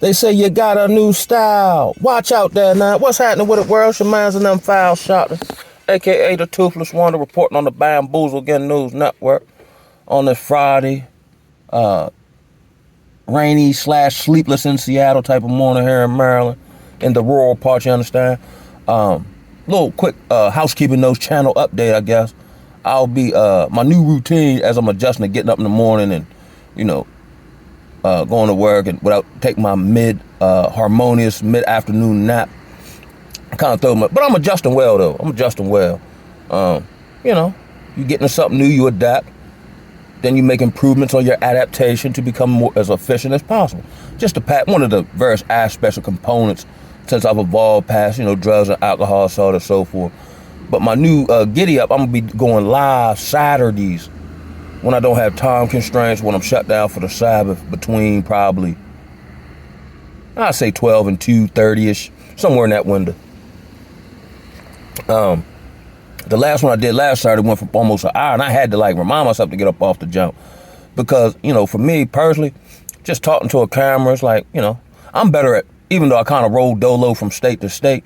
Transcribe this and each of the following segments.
They say you got a new style. Watch out there now. What's happening with it, world? Your minds and them foul shotters. AKA the Toothless Wonder, reporting on the Bamboozle Again News Network on this Friday. Rainy / sleepless in Seattle type of morning here in Maryland. In the rural part, you understand? Little quick housekeeping notes channel update, I guess. I'll be, my new routine as I'm adjusting to getting up in the morning and, going to work and without taking my harmonious mid-afternoon nap. Kind of but I'm adjusting well though. I'm adjusting well. You get into something new, you adapt. Then you make improvements on your adaptation to become more as efficient as possible. Just to pat one of the various aspects or components since I've evolved past, drugs and alcohol, so on and so forth. But my new giddy up, I'm gonna be going live Saturdays when I don't have time constraints, when I'm shut down for the Sabbath between probably, I'd say 12 and 2:30ish, somewhere in that window. The last one I did last Saturday went for almost an hour, and I had to remind myself to get up off the jump because, for me personally, just talking to a camera, it's I'm better at, even though I kind of roll dolo from state to state,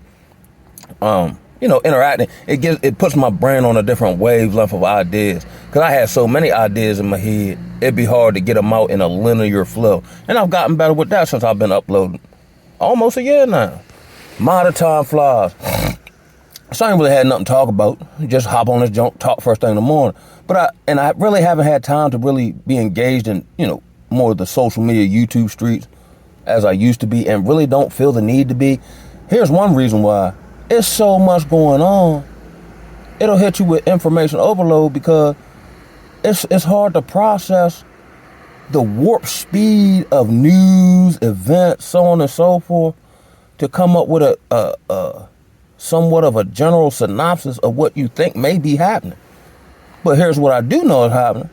interacting, it puts my brain on a different wavelength of ideas. Because I had so many ideas in my head, it'd be hard to get them out in a linear flow. And I've gotten better with that since I've been uploading almost a year now. Mighty time flies. So I ain't really had nothing to talk about. Just hop on this junk, talk first thing in the morning. But I really haven't had time to really be engaged in, more of the social media YouTube streets as I used to be, and really don't feel the need to be. Here's one reason why. It's so much going on. It'll hit you with information overload because it's hard to process the warp speed of news, events, so on and so forth, to come up with a somewhat of a general synopsis of what you think may be happening. But here's what I do know is happening.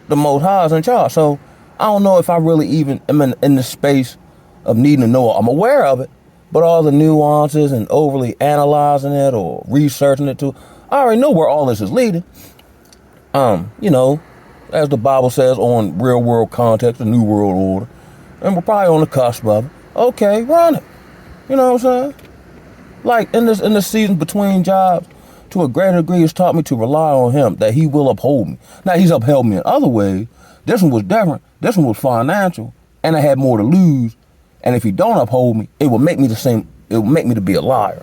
The Most High is in charge. So I don't know if I really even am in the space of needing to know. I'm aware of it, but all the nuances and overly analyzing it or researching it too, I already know where all this is leading. As the Bible says, on real world context, the new world order. And we're probably on the cusp of it. Okay, run it. You know what I'm saying? In this season between jobs, to a greater degree, it's taught me to rely on him, that he will uphold me. Now, he's upheld me in other ways. This one was different. This one was financial, and I had more to lose. And if he don't uphold me, it will make me it will make me to be a liar.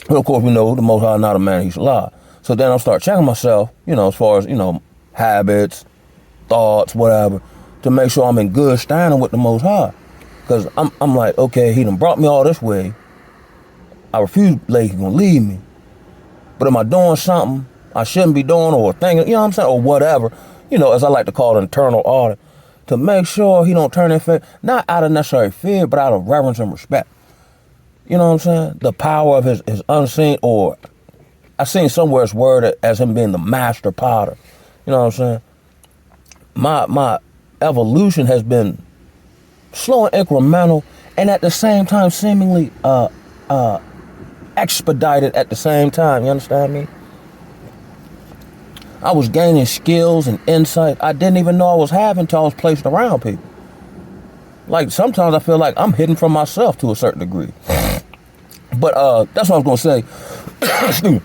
But of course, we know the Most High is not a man, he's a lie. So then I'll start checking myself, as far as, habits, thoughts, whatever, to make sure I'm in good standing with the Most High. Because I'm like, okay, he done brought me all this way. I refuse to believe he's going to leave me. But am I doing something I shouldn't be doing or thinking, what I'm saying, or whatever, as I like to call it, internal audit, to make sure he don't turn in fear, not out of necessary fear, but out of reverence and respect. You know what I'm saying? The power of his unseen, or I seen somewhere it's worded as him being the master potter. You know what I'm saying? My evolution has been slow and incremental, and at the same time seemingly expedited at the same time. You understand me? I was gaining skills and insight I didn't even know I was having until I was placed around people. Sometimes I feel like I'm hidden from myself to a certain degree. But that's what I was going to say. Excuse me.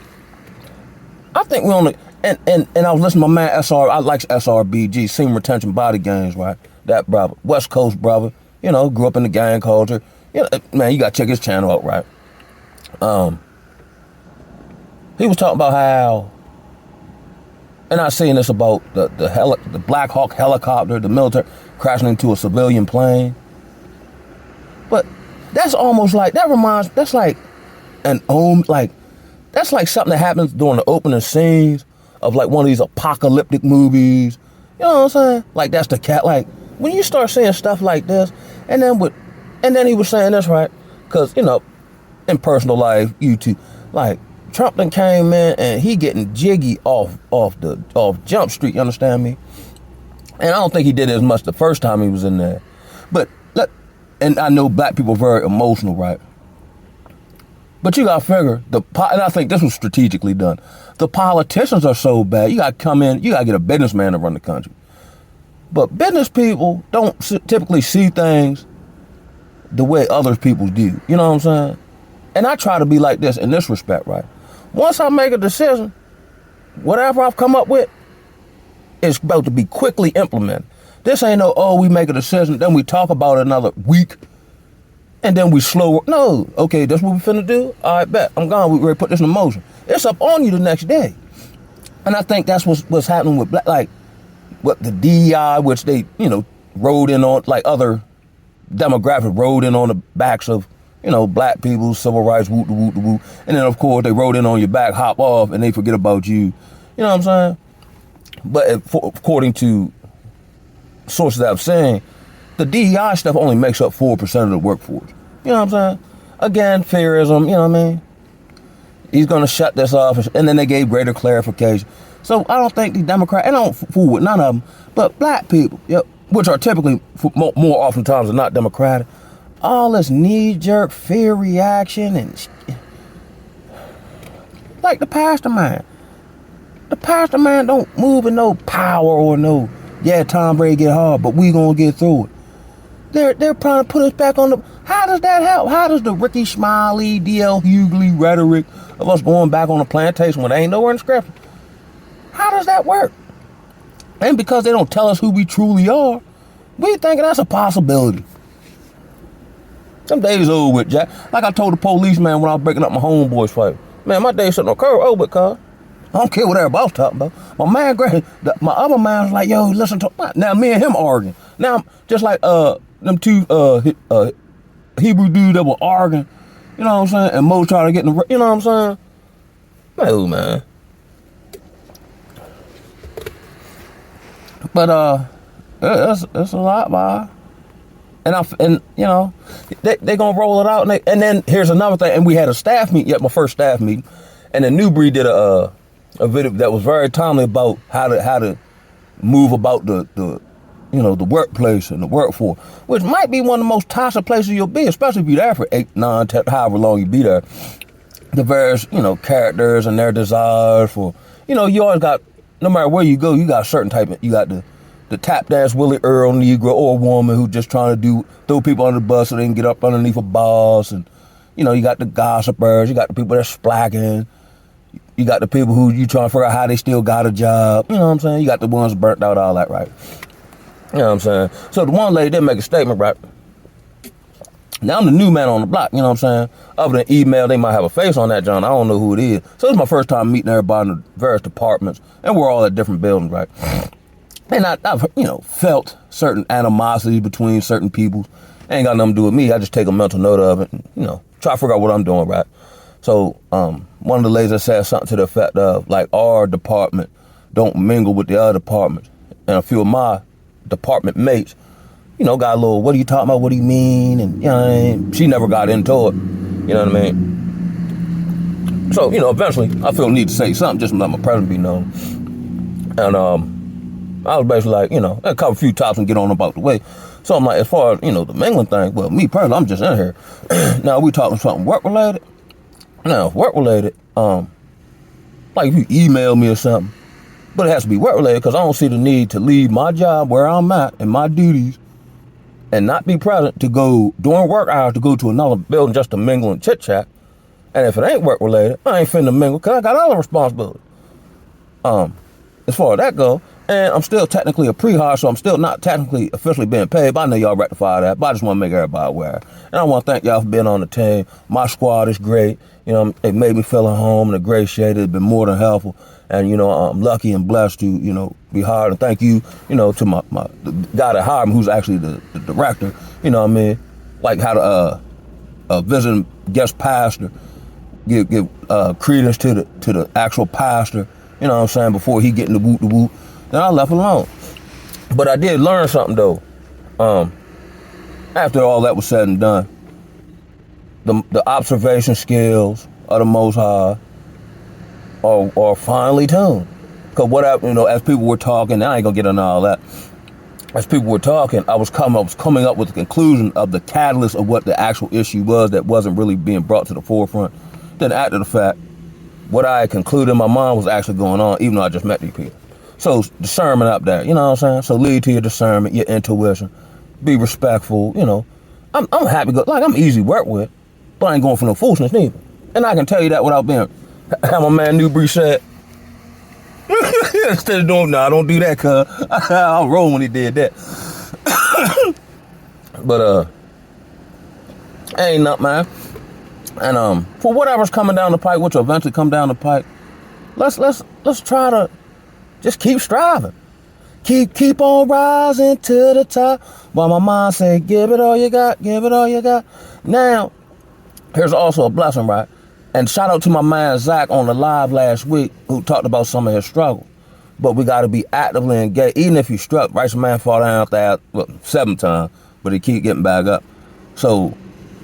I think we only, and I was listening to my man I like SRBG, Seam Retention Body Games, right? That brother, West Coast brother, grew up in the gang culture. Man, you got to check his channel out, right? He was talking about how, and I seen this about the Black Hawk helicopter, the military crashing into a civilian plane. But that's almost like, that's like that's like something that happens during the opening scenes of one of these apocalyptic movies. You know what I'm saying? That's the cat. When you start saying stuff like this, and then he was saying this, right? Because, in personal life, YouTube, Trump done came in and he getting jiggy off Jump Street, you understand me? And I don't think he did as much the first time he was in there. But, and I know black people are very emotional, right? But you got to figure, and I think this was strategically done. The politicians are so bad, you got to come in, you got to get a businessman to run the country. But business people don't typically see things the way other people do. You know what I'm saying? And I try to be like this in this respect, right? Once I make a decision, whatever I've come up with is about to be quickly implemented. This ain't no, oh, we make a decision, then we talk about it another week, and then we slow. No, okay, that's what we finna do? All right, bet, I'm gone, we ready to put this in motion. It's up on you the next day. And I think that's what's happening with black, like, what the DEI, which they, rode in on, like other demographics rode in on the backs of, black people, civil rights, whoop, whoop, whoop. And then, of course, they rode in on your back, hop off, and they forget about you. You know what I'm saying? But according to sources that I'm saying, the DEI stuff only makes up 4% of the workforce. You know what I'm saying? Again, fearism, you know what I mean? He's going to shut this off, and then they gave greater clarification. So I don't think the Democrats, I don't fool with none of them, but black people, which are typically, more oftentimes than not Democratic, all this knee-jerk fear reaction and like the pastor man. The pastor man don't move in no power or no, Tom Brady get hard, but we gonna get through it. They're trying to put us back on the, how does that help? How does the Ricky Smiley, D.L. Hughley rhetoric of us going back on the plantation when they ain't nowhere in the scripture, how does that work? And because they don't tell us who we truly are, we thinking that's a possibility. Some days over with, Jack. Like I told the policeman when I was breaking up my homeboy's fight. Man, my days sitting on curve over with, cuz. I don't care what everybody else talking about. My man, my other man was like, yo, listen to, now me and him arguing. Now, just like them two Hebrew dudes that were arguing, you know what I'm saying? And Mo trying to get in the, you know what I'm saying? No, man. But it's a lot, man. And they gonna roll it out, and then here's another thing. And we had a staff meeting, my first staff meeting, and then Newbury did a video that was very timely about how to move about the workplace and the workforce, which might be one of the most toxic places you'll be, especially if you're there for 8, 9, 10, however long you be there. The various characters and their desires for you always got, no matter where you go, you got a certain type of, you got the tap dance Willie Earl Negro or a woman who just trying to throw people under the bus so they can get up underneath a boss, and you got the gossipers, you got the people that's splacking, you got the people who you trying to figure out how they still got a job, you know what I'm saying? You got the ones burnt out, all that, right? You know what I'm saying? So the one lady did make a statement, right? Now I'm the new man on the block, you know what I'm saying? Other than email, they might have a face on that, John. I don't know who it is. So it's my first time meeting everybody in the various departments, and we're all at different buildings, right? And I've felt certain animosity between certain people. Ain't got nothing to do with me. I just take a mental note of it and, try to figure out what I'm doing, right? So one of the ladies said something to the effect of, like, our department don't mingle with the other departments. And a few of my department mates, got a little, what are you talking about? What do you mean? And, she never got into it. You know what I mean? So, eventually I feel the need to say something just to let my presence be known. And, I was basically like, I cover a few topics and get on about the way. So I'm like, as far as, the mingling thing, well, me personally, I'm just in here. Now, we talking something work-related. Now, work-related, like if you email me or something, but it has to be work-related because I don't see the need to leave my job where I'm at and my duties and not be present to go, during work hours, to go to another building just to mingle and chit-chat. And if it ain't work-related, I ain't finna mingle because I got other responsibilities. As far as that goes, and I'm still technically a pre-hire, so I'm still not technically officially being paid, but I know y'all rectify that, but I just want to make everybody aware. And I want to thank y'all for being on the team. My squad is great. It made me feel at home in a great shade. It's been more than helpful. And, I'm lucky and blessed to, be hired. And thank you, to my the guy that hired me, who's actually the director, like how to visiting guest pastor, give credence to the actual pastor, before he get in the whoop. Then I left alone. But I did learn something though. After all that was said and done, the observation skills of the Most High are finely tuned. Because what happened, as people were talking, I ain't gonna get into all that. As people were talking, I was coming up with the conclusion of the catalyst of what the actual issue was that wasn't really being brought to the forefront. Then after the fact, what I had concluded in my mind was actually going on, even though I just met these people. So discernment up there, you know what I'm saying? So lead to your discernment, your intuition, be respectful, I'm happy, like I'm easy to work with, but I ain't going for no foolishness neither. And I can tell you that without being, how my man Newbury said, instead of doing, nah, don't do that, cuz. I'll roll when he did that. But, ain't nothing, man. And, for whatever's coming down the pipe, which will eventually come down the pipe, let's try to just keep striving. Keep on rising to the top. While my mind say, give it all you got, give it all you got. Now, here's also a blessing, right? And shout out to my man Zach on the live last week who talked about some of his struggles. But we got to be actively engaged. Even if you struck, right? Some man fall down after 7 times, but he keep getting back up. So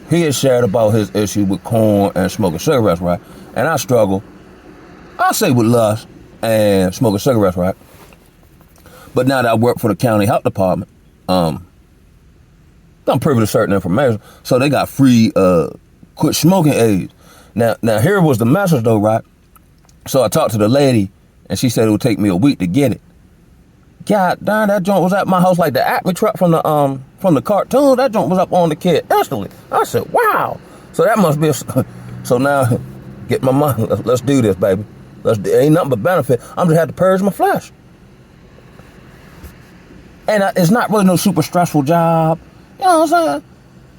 he has shared about his issue with corn and smoking cigarettes, right? And I struggle, I say with lust and smoking cigarettes, right? But now that I work for the county health department, I'm privy to certain information. So they got free quit smoking aids. Now here was the message though, right? So I talked to the lady and she said it would take me a week to get it. God darn, that joint was at my house like the Acme truck from the cartoon. That joint was up on the kid instantly. I said, wow. So that must be so now get my money. Let's do this, baby. Ain't nothing but benefit. I'm just had to purge my flesh. And it's not really no super stressful job. You know what I'm saying?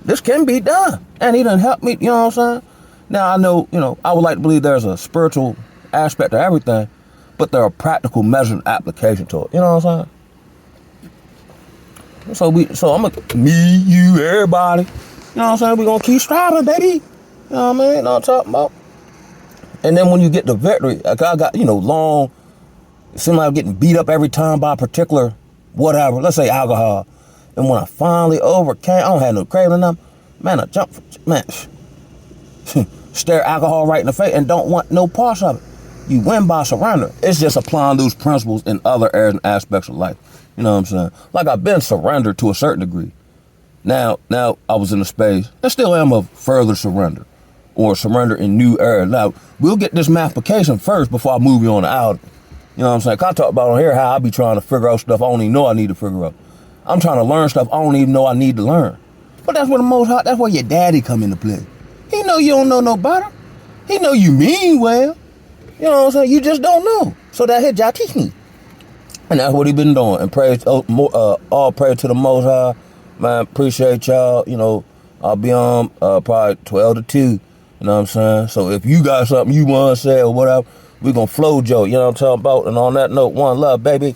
This can be done. And he done helped me, you know what I'm saying? Now I know, I would like to believe there's a spiritual aspect to everything, but there are practical measures and application to it. You know what I'm saying? So I'm me, you, everybody. You know what I'm saying? We're gonna keep striving, baby. You know what I mean? You know what I'm talking about? And then when you get the victory, like I got, long, it seemed like I'm getting beat up every time by a particular whatever, let's say alcohol. And when I finally overcame, I don't have no craving them. Man, I jump, stare alcohol right in the face and don't want no parts of it. You win by surrender. It's just applying those principles in other areas and aspects of life. You know what I'm saying? Like I've been surrendered to a certain degree. Now I was in a space, and still am of further surrender or surrender in new areas. Now, we'll get this application first before I move you on out. You know what I'm saying? I talk about on here how I be trying to figure out stuff I don't even know I need to figure out. I'm trying to learn stuff I don't even know I need to learn. But that's where the Most High, that's where your daddy come into play. He know you don't know no better. He know you mean well. You know what I'm saying? You just don't know. So that hit y'all teach me. And that's what he been doing. And praise, all praise to the Most High. Man, appreciate y'all. I'll be on probably 12 to 2. You know what I'm saying? So if you got something you want to say or whatever, we gonna flow Joe. You know what I'm talking about? And on that note, one love, baby.